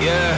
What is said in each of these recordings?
Yeah,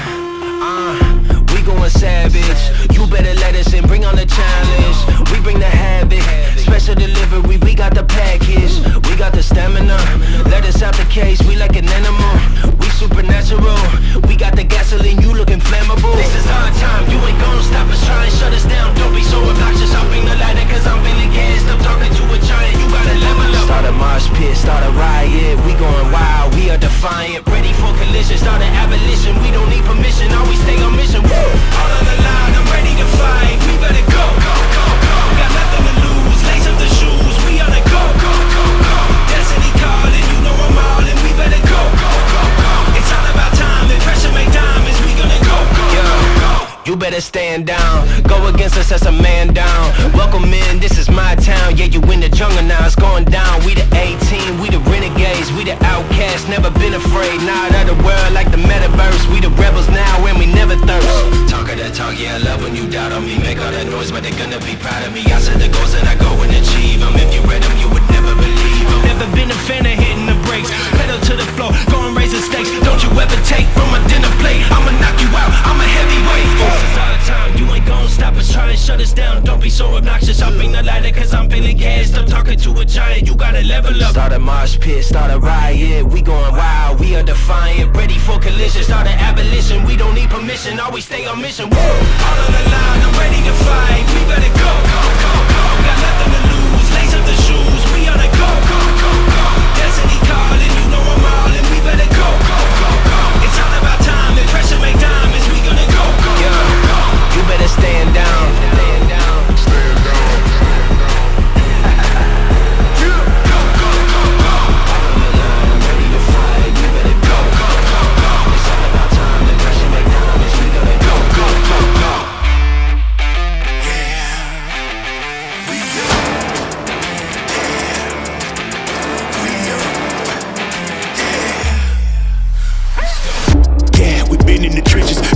we going savage. You better let us in, bring on the challenge. We bring the havoc, special delivery, we got the package. We got the stamina, let us out the cage, we like an animal. We supernatural, we got the gasoline, you looking flammable. This is our time, you ain't gonna stop us, try and shut us down. Don't be so obnoxious, I'll bring the ladder, cause I'm feeling gassed up. Talking to a giant, you gotta level up. Start a mosh pit, start a riot, we going wild, we are defiant. Ready for collision, start an abolition, we don't need permission, always stay on mission. Woo! All on the line, I'm ready to fight, we better go, go, go, go. Got nothing to lose, lace up the shoes, we on the go, go, go, go. Destiny calling, you know I'm all in, we better go, go, go, go. It's all about time, and pressure make diamonds, we gonna go, go, go, go. You better stand down, go against us as a man down. Welcome in, this is my town, yeah, you in the jungle now, it's going down. We the 18, we the renegades, we the outcasts, never been afraid. Not of the world like the metaverse, we the rebels now and we never thirst. Talk of that talk, yeah, I love when you doubt on me. Make all that noise, but they're gonna be proud of me. I set the goals and I go and achieve them. If you read them, you would never believe them. Never been a fan of hitting the brakes, pedal to the floor, go and raise the stakes. Don't you ever take from a dinner plate, I'ma knock you out, I'm a heavyweight. This is our time, you ain't gon' stop us, try and shut us down. Don't be so obnoxious, I'll bring the ladder, cause I'm feeling gassed up. Talking to a giant, you gotta level up. Start a mosh pit, start a riot, we going wild, we are defiant. Ready for collision, start an abolition, we don't need permission, always stay on mission. Woo! All on the line, I'm ready to fight, we better go, go, go, go. Got nothing to lose, lace up the shoes, we on the go, go, go, go. Destiny calling, you know I'm all in, we better go, go, go, go. It's all about time, and pressure make diamonds, we gonna go, go, go, go. You better stand down, stand down, stand down.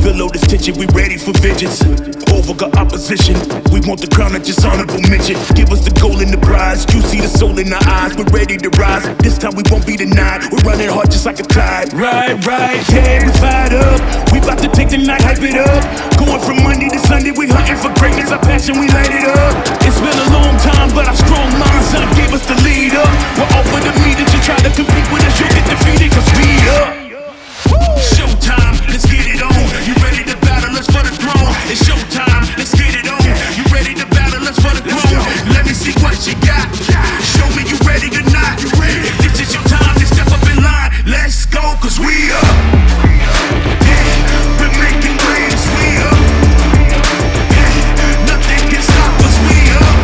Below this tension, we ready for vengeance. Over got opposition, we want the crown, not just honorable mention. Give us the goal and the prize, you see the soul in our eyes. We're ready to rise, this time we won't be denied. We're running hard just like a tide. Right, yeah, we fired up. We bout to take the night, hype it up. Going from Monday to Sunday, we hunting for greatness. Our passion, we light it up. It's been a long time, but our strong minds done gave us the lead up. We're all for the meter, you try to compete with us, you'll get defeated, cause we up. Showtime, let's get it on. You ready to battle us for the throne? It's showtime, let's get it on. You ready to battle us for the throne? Let me see what you got. Show me you ready or not. If this is your time, then step up in line. Let's go, cause we up. Yeah, we're making waves, we up. Yeah, nothing can stop us, we up.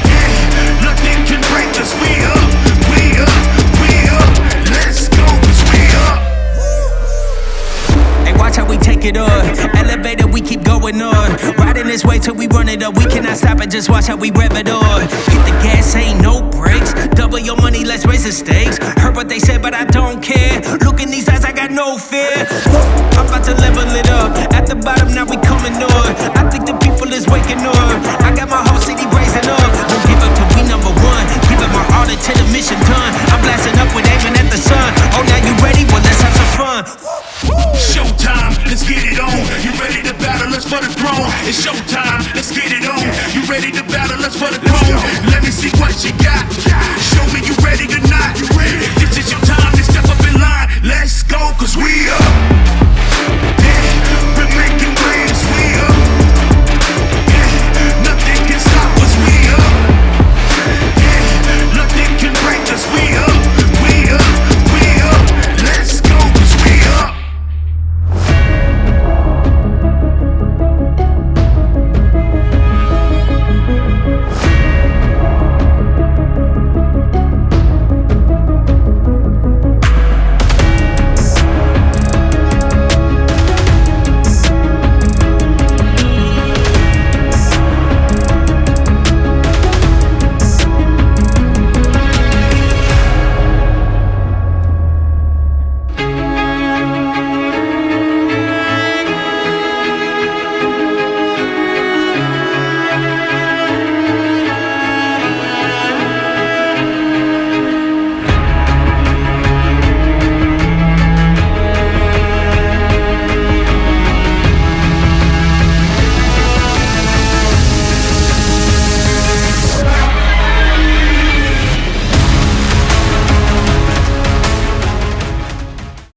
Yeah, nothing can break us, we up. We up, we up. Let's go, cause we up. Watch how we take it on. Elevator, we keep going on. Riding this way till we run it up. We cannot stop it, just watch how we rev it on. Hit the gas, ain't no brakes. Double your money, let's raise the stakes. Heard what they said, but I don't care. Look in these eyes, I got no fear. I'm about to level it up. At the bottom, now we